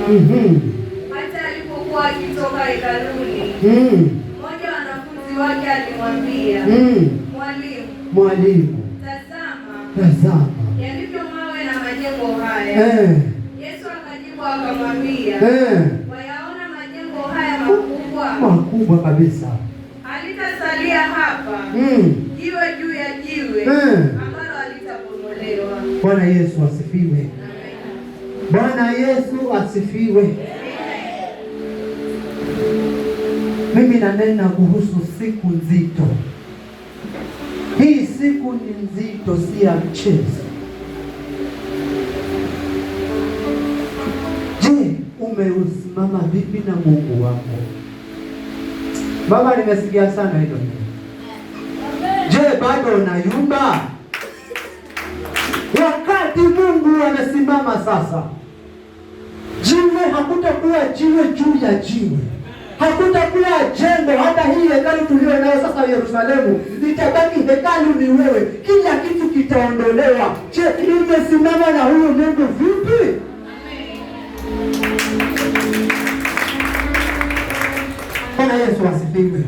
Hata alipokuwa akitoka hekaluni, mmoja wa wanafunzi wake alimwambia, Mwalimu, tazama yalivyo mawe na majengo haya. Yesu akajibu akamwambia, wayaona majengo haya makubwa kabisa? Halitasalia hapa jiwe juu ya jiwe ambalo halitabomolewa. Bwana Yesu asifiwe. Bwana Yesu asifiwe. Mimi nanena kuhusu siku nzito. Hii siku ni nzito, si ya mchezo. Je, umeusimama vipi na Mungu wako? Baba, nimesikia sana hilo. Je, bado unayumba? Wakati Mungu amesimama sasa, jiwe hakutakuwa jiwe juu ya jiwe. Hakutakuwa jengo. Hata hii hekalu tulio nayo sasa Yerusalemu litabaki hekalu ni wewe. Kila kitu kitaondolewa. Je, umesimama na huyo Mungu vipi? Bwana Yesu asifiwe.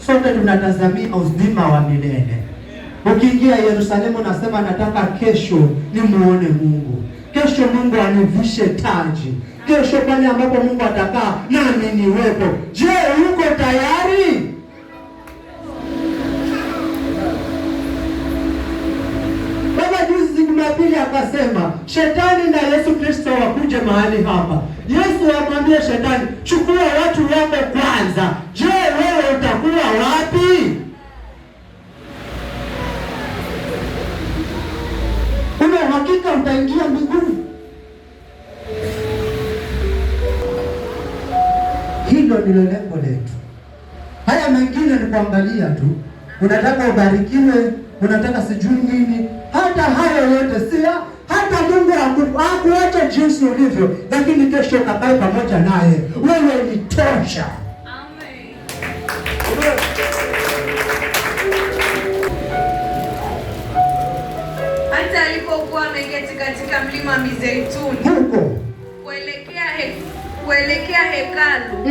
Sote tunatazamia uzima wa milele. Ukiingia Yerusalemu nasema nataka kesho nimuone Mungu. Kesho Mungu anivishe taji. Kesho pale ambapo Mungu atakaa nami niwepo. Je, uko tayari? Baba juzi Jumapili akasema Shetani na Yesu Kristo wakuje mahali hapa. Yesu amwambia Shetani, chukua watu wako kwanza. Je, wewe utakuwa wapi? Una hakika utaingia mbinguni? Hilo ndilo lengo letu. Haya mengine ni kuangalia tu. Unataka ubarikiwe, unataka sijui nini. Hata hayo yote si hata Mungu hakuacha jinsi ulivyo, lakini kesho ukae pamoja naye. Wewe ni tosha. Amen. Hata alipokuwa ameketi katika mlima Mizeituni huko kuelekea hekalu,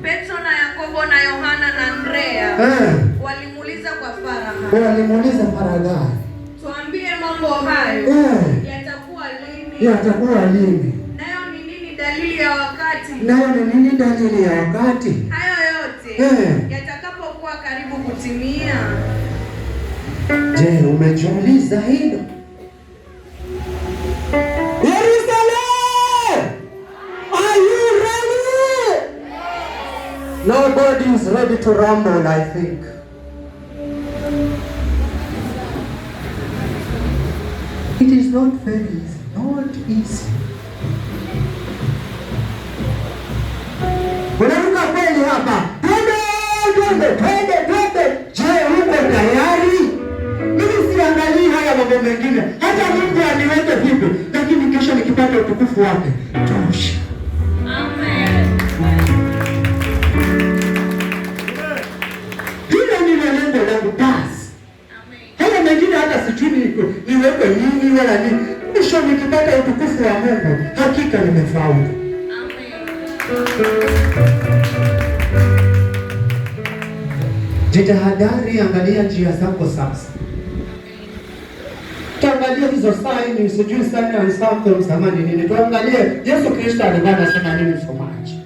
Petro na Yakobo na Yohana na Andrea walimuuliza kwa faraha. Walimuuliza faragha, tuambie mambo hayo yatakuwa lini? Yatakuwa lini? Nayo ni nini dalili ya wakati? Nayo ni nini dalili ya wakati? Hayo yote yatakapokuwa karibu kutimia. Je, umejiuliza hilo? Nobody is ready to rumble, I think. It is not very easy. Not easy. Unaruka kweli hapa. Twende. Je, uko tayari? Mimi siangalii haya mambo mengine. Hata Mungu aniweke vipi, lakini kesho nikipata utukufu wake, tosha. Amen. Haya mengine hata sijui niweke nini wala nini. Mwisho nikipata utukufu wa Mungu, hakika nimefaulu. Jitahadhari, angalia njia zako sasa. Tuangalie hizo sign, sijui sign ya msako msamani nini. Tuangalie Yesu Kristo alikuwa anasema nini msomaji.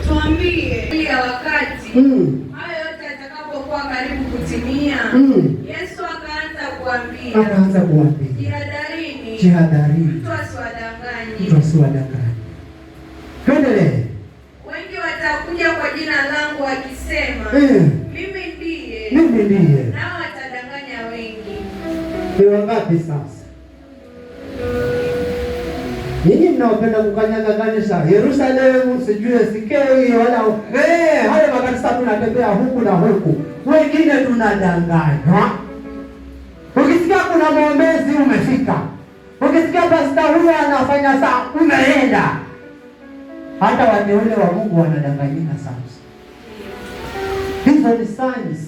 Tuambie ya wakati hayo yote yatakapokuwa karibu kutimia. Yesu akaanza kuambia, jihadharini, mtu asiwadanganye. Tuendelee. Wengi watakuja kwa jina langu wakisema, mimi ndiye, nao watadanganya wengi. Ni wangapi sasa? Ninyi mnaopenda kukanyaga kanisa Yerusalemu, sijui sikei wala haya makanisa tunatembea huku na huku. Wengine tunadanganywa. Ukisikia kuna mwombezi umefika. Ukisikia pastor huyo anafanya saa umeenda. Hata wateule wa Mungu wanadanganyika sasa. Hizo ni signs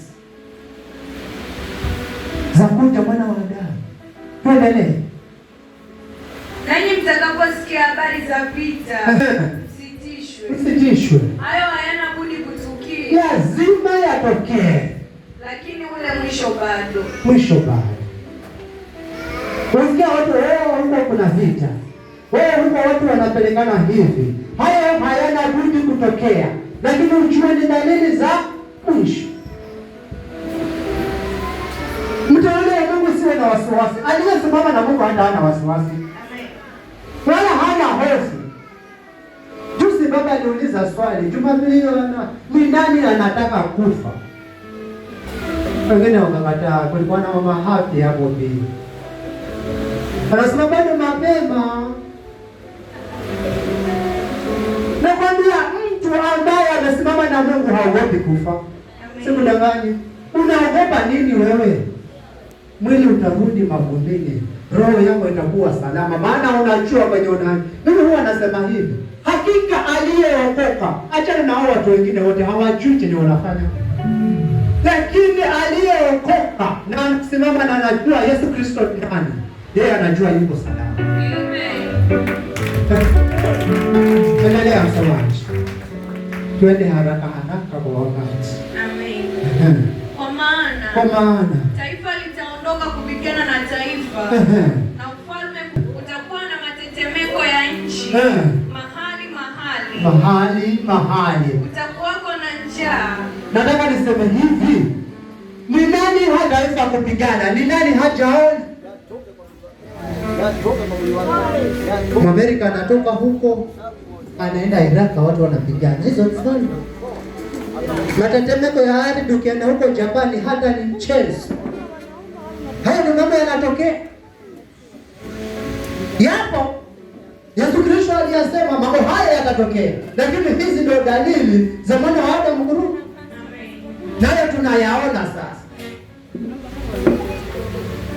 za kuja mwana wa Adamu. Tuendelee. habari za vita msitishwe. Hayo hayana budi kutukia. Lazima yatokee. Lakini ule mwisho bado. Mwisho bado. Usikia watu huko kuna vita. Huko watu wanapelekana hivi. Hayo hayana budi kutokea. Lakini ujue ni dalili za mwisho. Mteule wa Mungu siwe na wasiwasi. Aliyesimama na Mungu hata hana wasiwasi. Amen. Wala hana hofu. Juzi baba aliuliza swali, Jumapili hiyo, ni nani anataka kufa? Wengine wakakataa. Kulikuwa na mama hapi hapo pili. Anasema bado mapema. Nakwambia mtu ambaye amesimama na Mungu haogopi kufa. Sikudanganye. Unaogopa nini wewe? Mwili utarudi mavumbini, roho yako itakuwa salama, maana unajua kwenye unani. Mimi huwa nasema hivi, hakika aliyeokoka, achana na hao watu wengine wote hawajui chenye wanafanya. Lakini aliyeokoka na anasimama na anajua Yesu Kristo ni nani, yeye anajua yuko salama. Endelea msomaji. Twende haraka kwa wakati. Amen. Kwa maana taifa litaondoka kupigana na taifa na ufalme utakuwa na matetemeko ya nchi mahali utakuwako na njaa. Nataka niseme hivi, ni nani hajaweza kupigana? Ni nani hajaona? Amerika anatoka huko anaenda Iraq, watu wanapigana. Hizo ni fani. Matetemeko ya ardhi ukienda huko Japani hata ni mchezo. Hayo ni mambo yanatokea. Yapo. Yesu Kristo aliyasema mambo haya yatatokea. Lakini hizi ndio dalili za mwana wa Adamu kurudi. Nayo tunayaona sasa.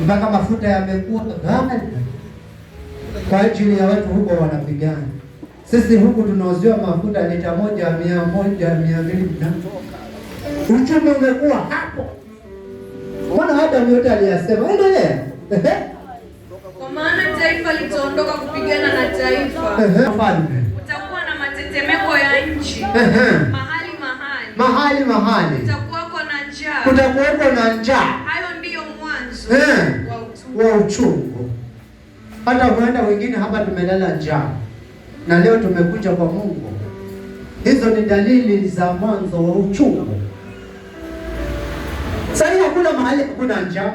Mpaka mafuta yamekuwa ghali kwa ajili ya watu huko wanapigana. Sisi huku tunauziwa mafuta lita 100, 100, 200 na uchumi umekuwa hapo. Mwana Adamu yote aliyasema. Endelea. Kwa maana taifa litaondoka kupigana na taifa. Utakuwa na matetemeko ya nchi. Mahali. Kutakuwako na njaa. Hayo ndiyo mwanzo wa uchungu. Hata huenda wengine hapa tumelala njaa. Na leo tumekuja kwa Mungu. Hizo ni dalili za mwanzo wa uchungu. Sasa hakuna mahali hakuna njaa.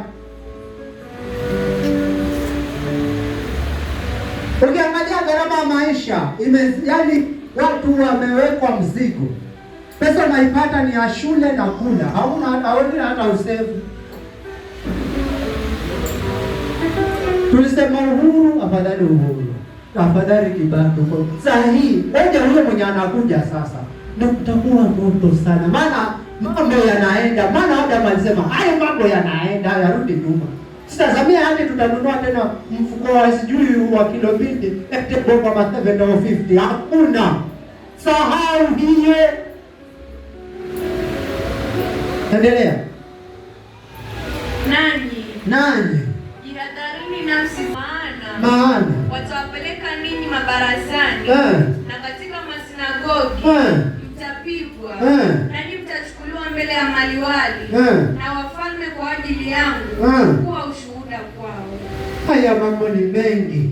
Ukiangalia gharama ya maisha, yaani watu wamewekwa mzigo. Pesa unaipata ni ya shule na kula. Hauna hata usevu. Tulisema uhuru, afadhali uhuru. Afadhali Kibaki. Sasa hii, ngoja huyo mwenye anakuja sasa. Ndio kutakuwa moto sana. Maana mambo yanaenda. Maana Adamu alisema, hayo mambo yanaenda, yarudi nyuma. Sitazamia hadi tutanunua tena mfuko wa sijui wa kilo 2, ete bomba ma 750. Hakuna. Sahau hiyo. Endelea. Nani? Jihadharini nafsi maana watawapeleka ninyi mabarazani na katika masinagogi mtapigwa, nanyi mtachukuliwa mbele ya maliwali na wafalme kwa ajili yangu kuwa ushuhuda kwao. Haya mambo ni mengi.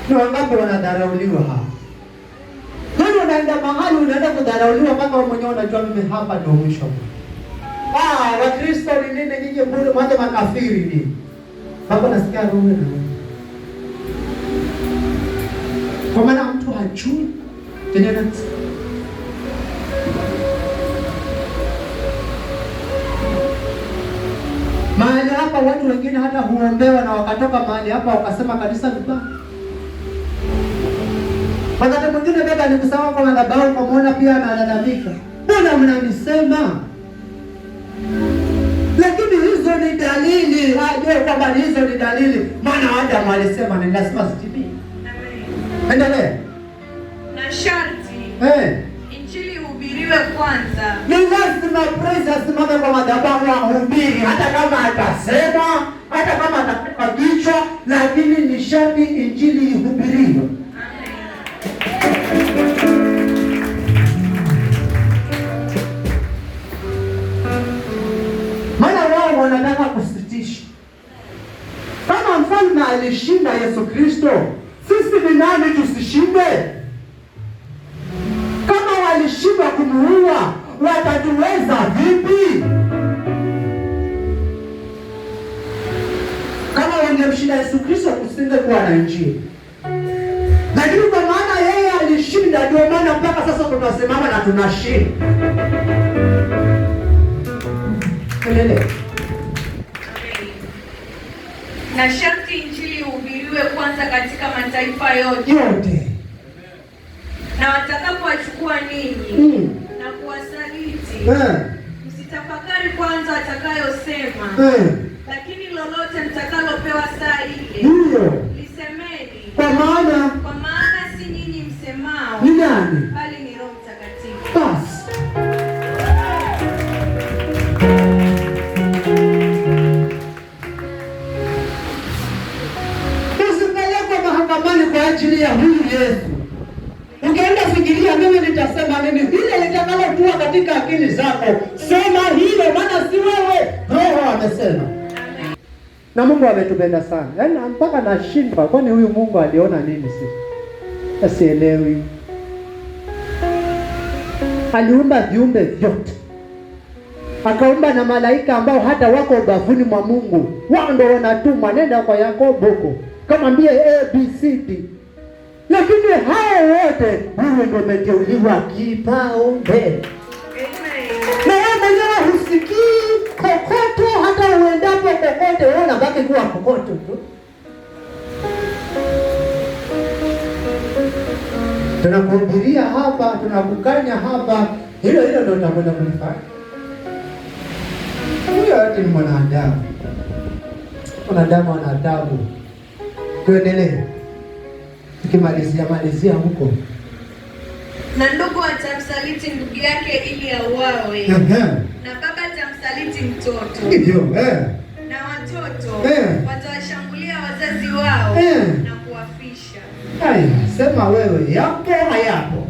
Ni wangapi wanadharauliwa hapa? Wewe unaenda mahali unaenda kudharauliwa mpaka wewe mwenyewe unajua mimi hapa ndio mwisho. Wakristo ni nini nyinyi mbona mwanzo makafiri ni? Baba nasikia roho na. Kwa maana mtu hajui tena nani. Mahali hapa watu wengine hata huombewa na wakatoka mahali hapa wakasema kanisa vibaya. Wakati mwingine baba nikusema kwa madhabahu kwa muona pia analalamika. Mbona mnanisema? Lakini hizo ni dalili. Ajue kwamba hizo ni dalili. Maana Adamu alisema ni lazima zitimie. Amen. Endelea. Na sharti. Injili hubiriwe kwanza. Ni lazima praise asimame kwa madhabahu ahubiri, hata kama atasema, hata kama atakupa kichwa, lakini ni sharti injili ihubiriwe. mfalme alishinda Yesu Kristo, sisi ni nani tusishinde? Kama walishindwa kumuua, watatuweza vipi? Kama wangemshinda Yesu Kristo, kusingekuwa na Injili. Lakini kwa maana yeye alishinda, ndio maana mpaka sasa tunasimama na tunashinda. Kelele. Na sharti Injili ihubiriwe kwanza katika mataifa yote. Na watakapoachukua ninyi na kuwasaliti, msitafakari kwanza atakayosema, lakini lolote mtakalopewa saa ile lisemeni, kwa maana si nyinyi msemao, ni nani? Bali ni Roho Mtakatifu. Basi usipelekwe mahakamani kwa ajili ya huyu Yesu. Ukienda fikiria mimi nitasema nini, ile litakalotua katika akili zako, sema hilo, maana si wewe, Roho amesema. Na Mungu ametupenda sana, yaani mpaka nashindwa, kwani huyu Mungu aliona nini sisi? Asielewi. Aliumba viumbe vyote, akaumba na malaika ambao hata wako ubavuni mwa Mungu, wao ndio wanatuma, nenda kwa Yakobo huko kama mbie ABCD. Lakini hao wote wewe ndio umeteuliwa kipaumbele. Na wewe mwenyewe husikii kokoto, hata uendapo kokote wewe unabaki kuwa kokoto tu. Tunakuhubiria hapa, tunakukanya hapa, hilo ndio utakwenda kulifanya. Huyo yote ni mwanadamu. Mwanadamu ana adabu. Tuendelee. Tukimalizia huko. Na ndugu atamsaliti ndugu yake ili auawe. Na baba atamsaliti mtoto. Hivyo, Na watoto watawashambulia wazazi wao na kuwafisha. Haya, sema wewe, yapo hayapo?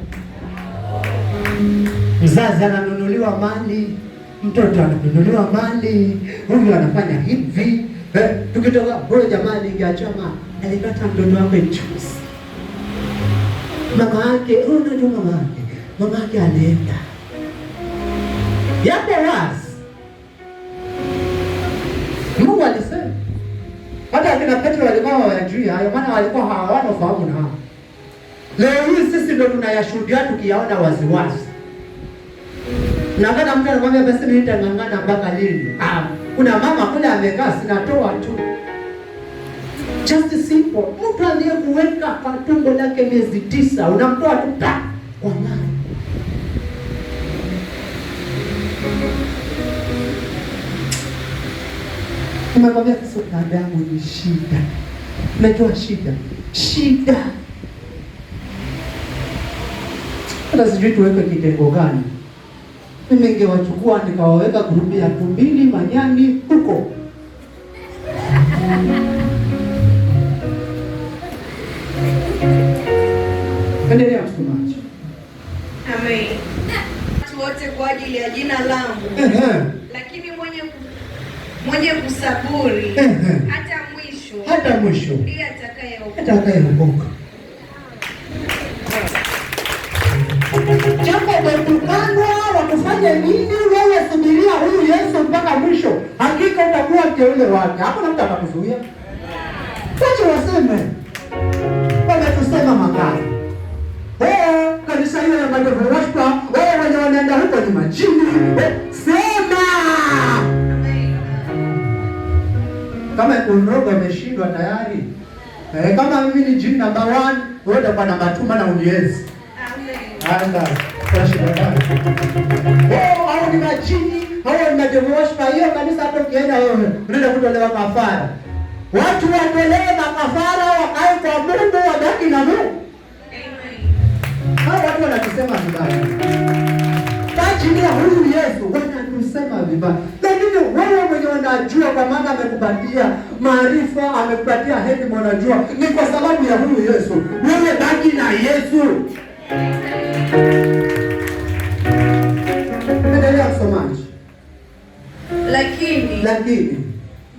Mzazi ananunuliwa mali, mtoto ananunuliwa mali, huyu anafanya hivi. Tukitoka huyo jamaa aliachama, alipata mtoto wake juzi. Mama yake, unajua mama yake alienda. Yapo wazi. Mungu alisema. Hata akina Petro walikuwa hawajui hayo, maana walikuwa hawana ufahamu na hapo. Leo hii sisi ndio tunayashuhudia tukiyaona waziwazi. Na kana mtu anakuambia basi mimi nitangangana mpaka lini? Kuna mama kule amekaa sinatoa tu. Just simple. Mtu aliyekuweka kwa tumbo lake miezi 9 unamtoa tu kwa mama. Umekwambia sasa damu ni shida. Unajua shida. Hata sijui tuweke kitengo gani. Mimi ningewachukua nikawaweka grupu ya Tumbili, Manyani huko. Endelea msomaji. Amen. Watu wote kwa ajili ya jina langu. Lakini mwenye kusaburi hata mwisho ndiye atakayeokoka. Jambo umetukanwa, wakufanya nini? Wewe subiria huyu Yesu mpaka mwisho. Hakika utakuwa mteule wake. Hakuna mtu atakuzuia. Wacha waseme. Wametusema makali. Kanisa hilo la Madovashpa, wewe wenye wanaenda huko ni majini. Sema! Kama kunoga ameshindwa tayari. Kama mimi ni jini number 1, wewe utakuwa namba 2 na uniezi. Anda, hao ni majini, hao ni Madovashpa. Hiyo kanisa hapo kienda wewe, unaenda kutolewa kafara. Watu watolewe kafara, wakae kwa Mungu, wabaki na Mungu. Hao watu wanasema vibaya. Tajiri ya huyu Yesu wanasema vibaya. Lakini wewe mwenye unajua kwa maana amekupatia maarifa, amekupatia hekima, unajua ni kwa sababu ya huyu Yesu. Wewe baki na Yesu. Endelea msomaji. Lakini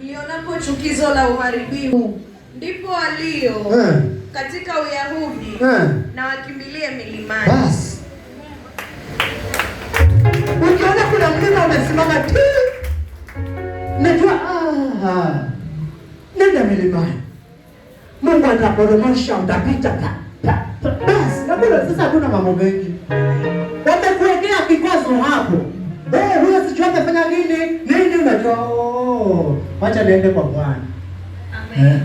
mlionapo chukizo la uharibifu ndipo walio katika Uyahudi na wakimbilie milimani. Basi ukiona kuna mlima umesimama tu, najua nenda milimani, Mungu ataporomosha, utapita basi. Sasa hakuna mambo mengi, wamekuwekea kikwazo hapo. Huyo sijui amefanya nini, unajua wacha niende kwa Bwana. Amen.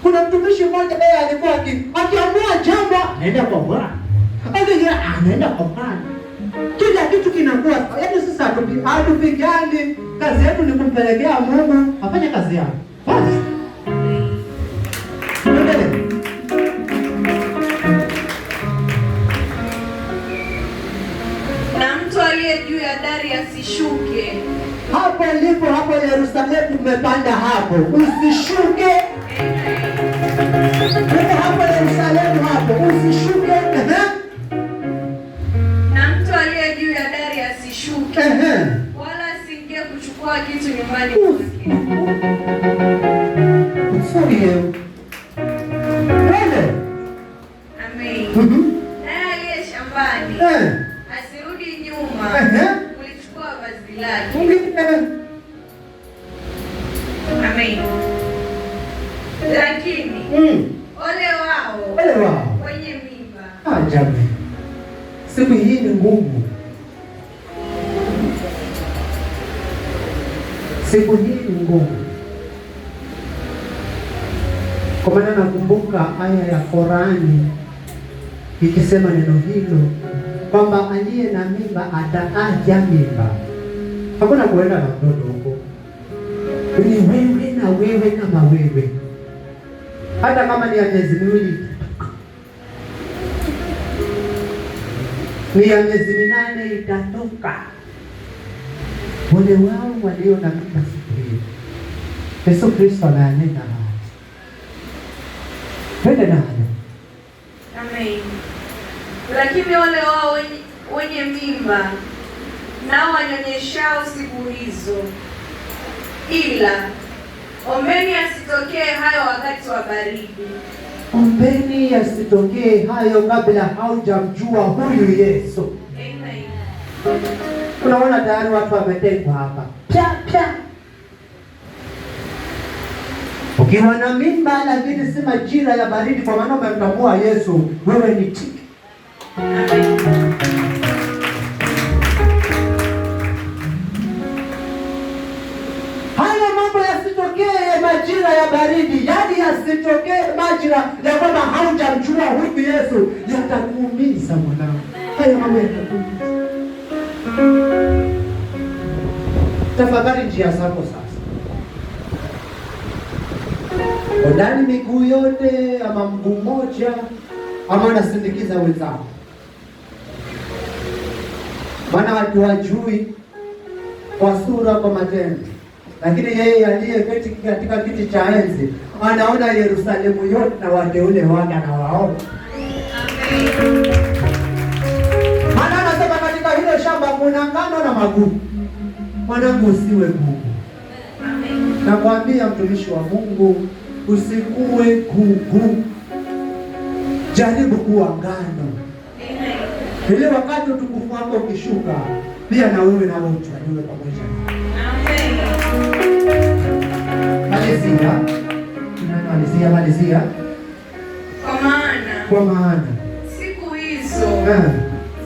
Kuna mtumishi mmoja yeye alikuwa akiamua jambo anaenda kwa Bwana, anaenda kwa Bwana, kila kitu kinakuwa. Yaani sasa hatupigani, kazi yetu ni kumpelekea Mungu afanye kazi yake. Basi na mtu aliye juu ya dari asishuke. Hapo ndipo hapo Yerusalemu tumepanda hapo, usishuke. Hapo Yerusalemu hapo usishuke. Na mtu aliye juu ya dari asishuke. Wala asiingie kuchukua kitu nyumbani mwake. Amen. Naye aliye shambani asirudi nyuma kulichukua vazi lake. Amen. Lakini ole wao wenye mimba. Ajabu. Siku hii ni ngumu. Siku hii ni ngumu. Kwa maana nakumbuka aya ya Qur'ani ikisema neno hilo kwamba aliye na mimba ataacha mimba. Hakuna kuenda na mtoto huko. Ni wewe na wewe kama wewe. Hata kama ni ya miezi miwili, ni ya miezi minane itatoka. Wale wao walio na mimba siku hiyo. Yesu Kristo ananena twende nalo. Amen. Lakini wale wao wenye mimba nao wanyonyeshao siku hizo, ila ombeni asitokee hayo wakati wa baridi. Ombeni asitokee hayo kabla haujamjua huyu Yesu. Amen. Unaona tayari watu wametengwa hapa. Pia. Ukiwa na mimba lakini si majira ya baridi, kwa maana umemtambua Yesu, wewe ni tiki. Amen. Majira ya baridi, yaani yasitokee majira ya kwamba haujamjua huyu Yesu, yatakuumiza mwanangu. Haya mambo yatakuumiza. Tafakari njia zako sasa. Ndani miguu yote ama mguu mmoja ama unasindikiza wenzako. Maana watu wajui kwa sura, kwa matendo. Lakini yeye aliyeketi katika kiti cha enzi anaona Yerusalemu yote na wateule wake anawaona. Maana anasema katika hilo shamba kuna ngano na magugu. Mwanangu, usiwe gugu. Nakwambia mtumishi wa Mungu, usikuwe gugu. Jaribu kuwa ngano. Ile wakati utukufu wako ukishuka, pia na wewe na wewe utaliwe pamoja. Malizia. Kwa maana siku hizo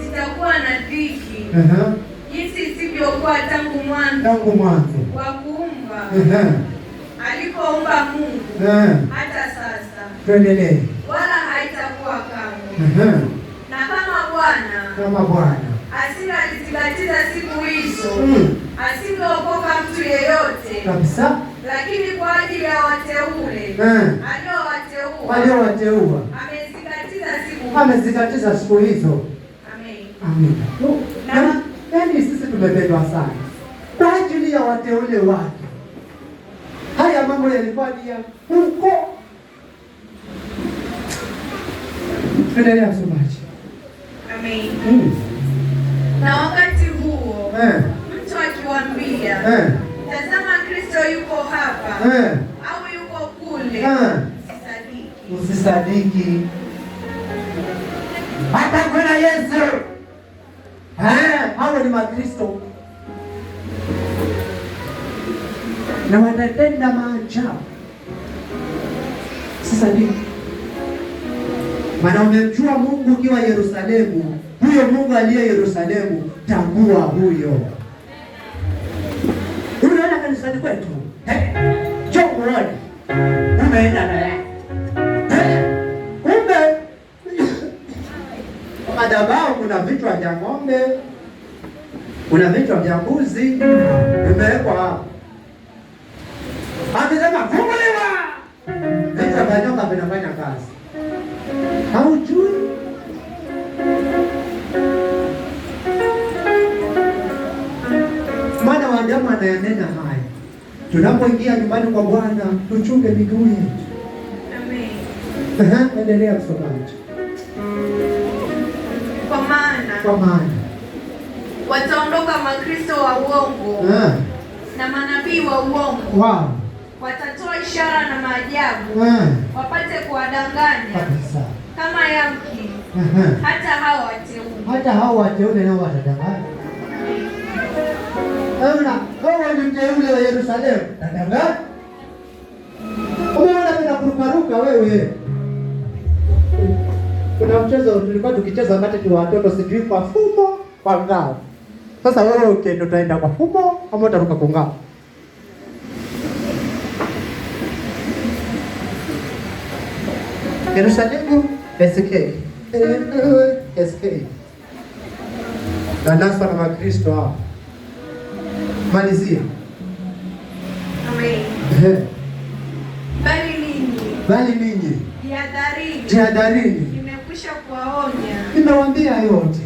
zitakuwa na dhiki jinsi isivyokuwa tangu mwanzo wa kuumba alipoumba Mungu hata sasa. Tuendelee. Wala haitakuwa kamwe. Na kama Bwana asingalizibatiza siku hizo, asingeokoka mtu yeyote kabisa. Lakini kwa ajili ya wateule aliowateua amezikatiza siku hizo. Amen. Yaani sisi tumependwa sana kwa ajili ya wateule wake. Haya mambo yalikuwa ni ya huko. Endelea msomaji. Amen. Na wakati huo mtu akiwaambia tazama Kristo yuko hapa au yuko kule, usisadiki. Hata kuna Yesu. Hao ni Makristo. Na wanatenda maajabu. Usisadiki. Maana umemjua Mungu ukiwa Yerusalemu. Huyo Mungu aliye Yerusalemu, tambua huyo. Unaona kanisani kwetu? Chokoni. Umeenda na yeye. Kumbe madhabahu kuna vichwa vya ng'ombe, kuna vichwa vya mbuzi vimewekwa hapo. Akisema funguliwa, vichwa vya nyoka vinafanya kazi. Haujui? Maana wadamu anayanena haya. Tunapoingia nyumbani kwa Bwana, tuchunge miguu yetu. Amen. Endelea msomaji. Kwa maana wataondoka Makristo wa uongo na manabii wa uongo. Watatoa ishara na maajabu wapate kuwadanganya kama yamkini hata hao wateule nao watadanganya. Wewe ni mteule wa Yerusalemu, tadanganya. Umeona bila kurukaruka wewe. Kuna mchezo tulikuwa tukicheza wakati wa watoto, sijui kwa fumo kwa ngao. Sasa wewe utaenda kwa fumo ama utaruka kwa ngao? Yerusalemu SK. Na nasa na Makristo hao. Malizia. Amen. Bali ninyi jihadharini. Nimekwisha kuwaonya. Nimewaambia yote.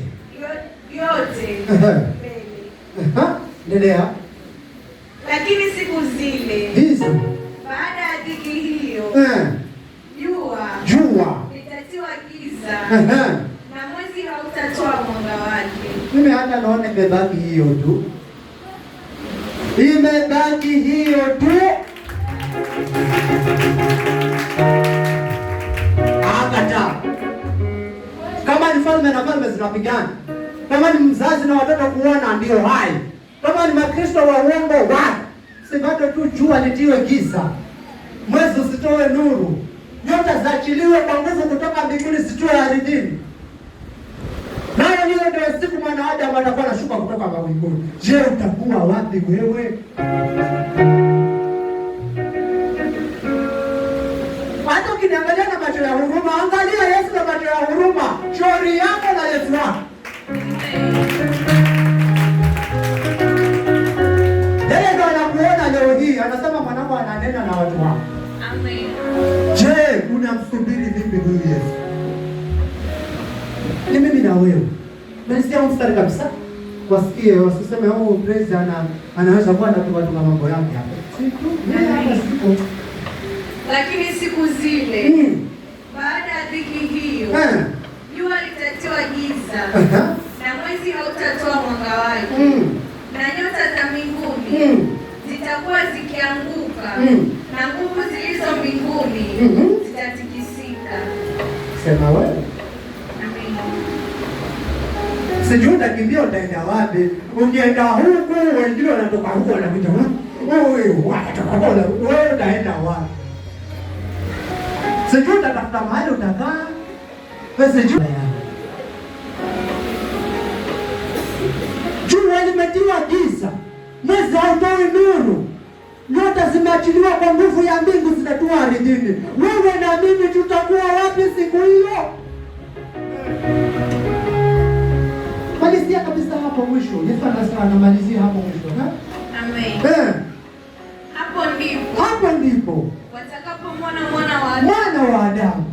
Endelea. Lakini siku zile hizo, baada ya dhiki hiyo, jua litatiwa giza na mwezi hautatoa mwanga wake. Mimi hata naona imebaki hiyo tu. Akata. Kama ni falme na falme zinapigana. Kama ni mzazi na watoto kuona ndio hai. Kama ni Makristo wa uongo si bado tu jua litiwe giza. Mwezi usitoe nuru. Nyota zaachiliwe kwa nguvu kutoka mbinguni zitoe ardhini. Nayo hiyo ndio siku mwanadamu atakuwa anashuka kutoka mbinguni. Je, utakuwa wapi wewe? Hata ukiniangalia na macho ya huruma, angalia Yesu na macho ya huruma. Shauri yako na Yesu wako. Yeye ndo anakuona leo hii, anasema mwanangu ananena na watu wako. Amen. Je, unamsubiri vipi huyu Yesu? Ni mimi na wewe. Nasikia mstari kabisa. Wasikie, wasiseme praise anaweza kuwa anatuma mambo yake hapa. Siku. Lakini siku zile baada ya dhiki hiyo, jua litatiwa giza na mwezi hautatoa mwanga wake, na nyota za mbinguni zitakuwa zikianguka, na nguvu zilizo mbinguni zitatikisika. Sema wewe. Sijui utakimbia utaenda wapi. Ukienda huku wengine wanatoka huko wanakuja huku. Wewe utaenda wapi? Sijui utatafuta mahali utakaa. Sijui. Jua limetiwa giza. Mwezi hautoi nuru. Nyota zimeachiliwa kwa nguvu ya mbingu zitatua ardhini. Wewe na mimi tutakuwa wapi siku hiyo? Malizia kabisa hapo mwisho. Yesu anamalizia hapo mwisho. Amen. Hapo ndipo watakapomwona mwana wa Adamu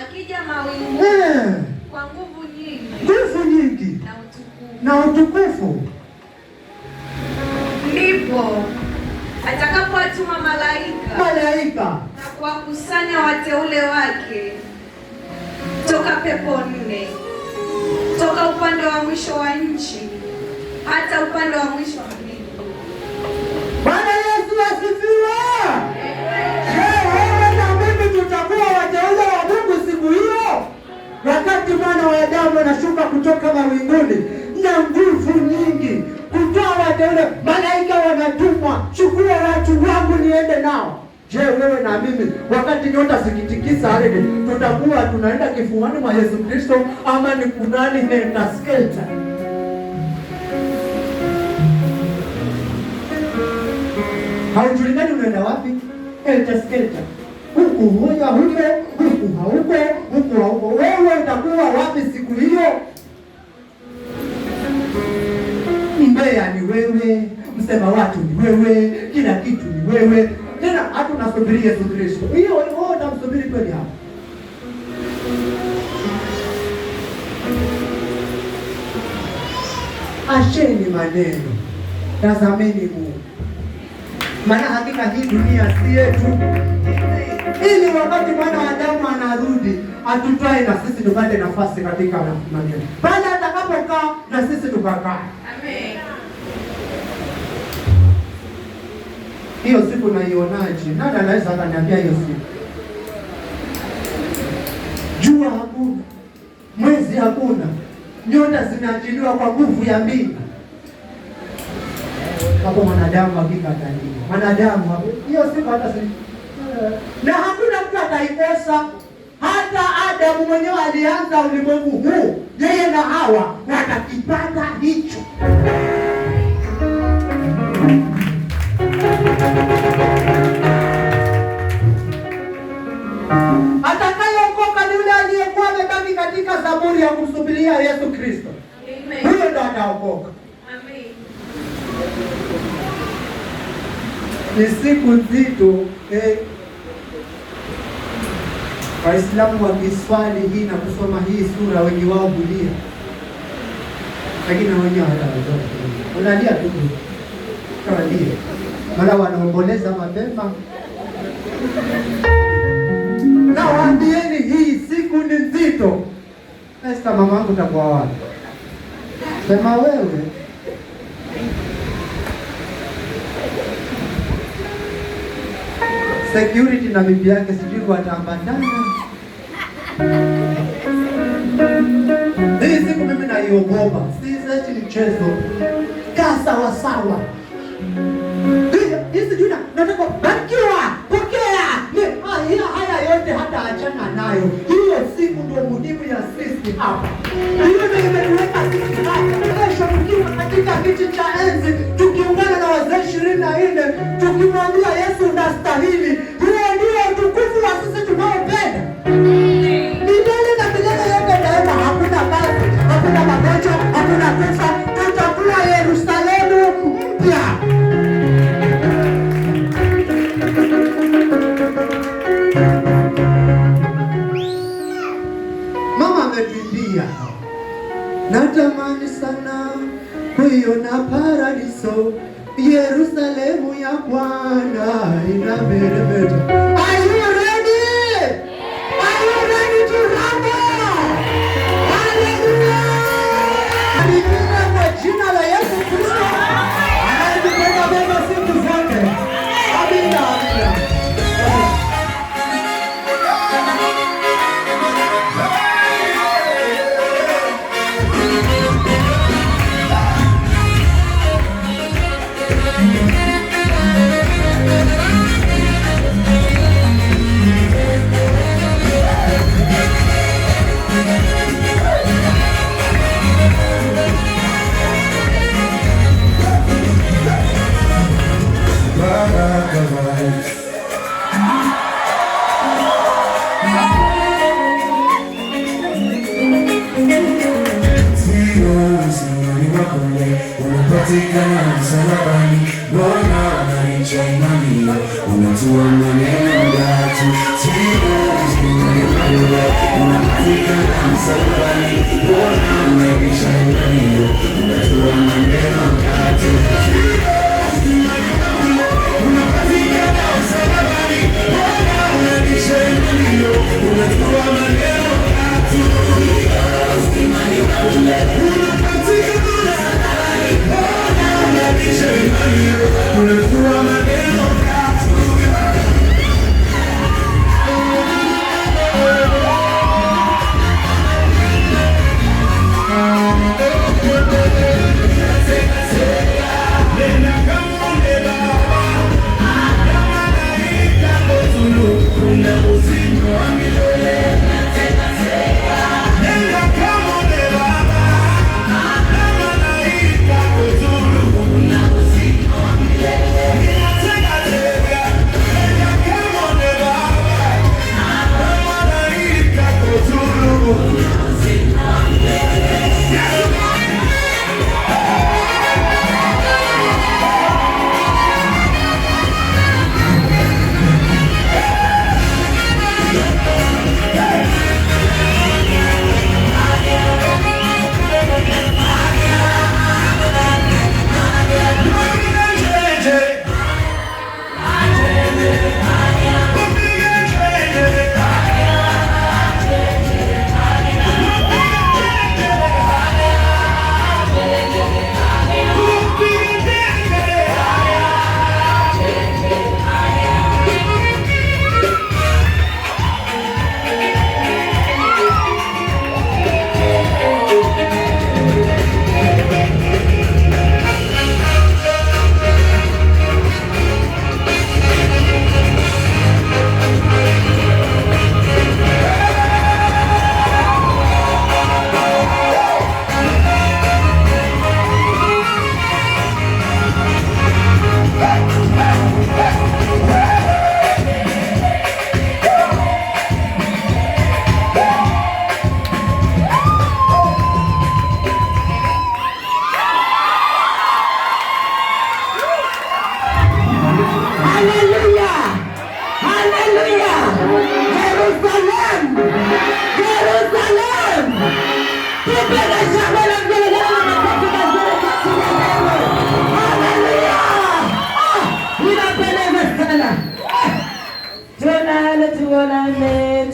akija mawinguni kwa nguvu nyingi na utukufu. Ndipo atakapowatuma malaika na kuwakusanya wateule wake toka pepo nne, toka upande wa mwisho wa nchi hata upande wa mwisho wa mbingu. Bwana Yesu asifiwe. Wewe na mimi kutoka mawinguni na nguvu nyingi kutoa wateule. Malaika wanatumwa, chukua watu wangu niende nao. Je, wewe na mimi wakati nyota zikitikisa ardhi tutakuwa tunaenda kifuani mwa Yesu Kristo ama ni kunani henda skelta? Haujulikani unaenda wapi? Henda skelta. Huku huja huko, huku hauko, huku hauko. Wewe utakuwa wapi siku hiyo? Mbea ni wewe, msema watu ni wewe, kila kitu ni wewe. Tena hata unasubiri Yesu Kristo. Hiyo wewe unamsubiri kweli hapo? Acheni maneno. Tazameni Mungu. Maana hakika hii dunia si yetu. Ili wakati Mwana wa Adamu anarudi, atutwae na sisi tupate nafasi katika maneno. Pale atakapokaa na sisi tukakaa. Amen. Hiyo siku naionaje? Nani anaweza akaniambia hiyo siku? Jua hakuna, mwezi hakuna, nyota zinaachiliwa kwa nguvu ya mbingu. Hapo mwanadamu hakika ataliwa. Mwanadamu hapo hiyo siku hata na hakuna mtu ataikosa. Hata Adamu mwenyewe alianza ulimwengu huu, yeye na Hawa watakipata hicho. Atakayeokoka ni yule aliyekuwa amebaki katika zaburi ya kumsubiria Yesu Kristo. Huyo ndo ataokoka. Amen. Ni siku nzito. Waislamu wakiswali hii na kusoma hii sura, wengi wao hulia, lakini wenyewe hawajui. Unalia tu. Kawalia. Mara wanaomboleza mapema. Na waambieni hii siku ni nzito. Sasa mama wangu utakuwa wapi? Sema wewe. Security na bibi yake sijui wataambatana. Hii siku mimi naiogopa. Si mchezo. Kaa sawa sawa. Hizi juna nataka barikiwa, pokea. Haya yote hata achana nayo. Hiyo siku ndio muhimu ya sisi hapa. Hiyo ndio imetuweka sisi hapa. Kesho tukiwa katika kiti cha enzi, tukiungana na wazee 24, tukimwambia Yesu unastahili. Huo ndio utukufu wa sisi tunaopenda. Milele na milele yote daima, hakuna kazi, hakuna magonjwa, hakuna kufa. Tutakuwa Yerusalemu mpya. Mama ametuimbia, natamani sana kuiona paradiso, Yerusalemu ya Bwana inameremeta. Are you ready? Are you ready to rumble? Hallelujah! Alipenda kwa jina la Yesu Kristo. Anatupenda mema siku zote. Amina, amina.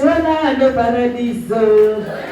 tuonane paradiso.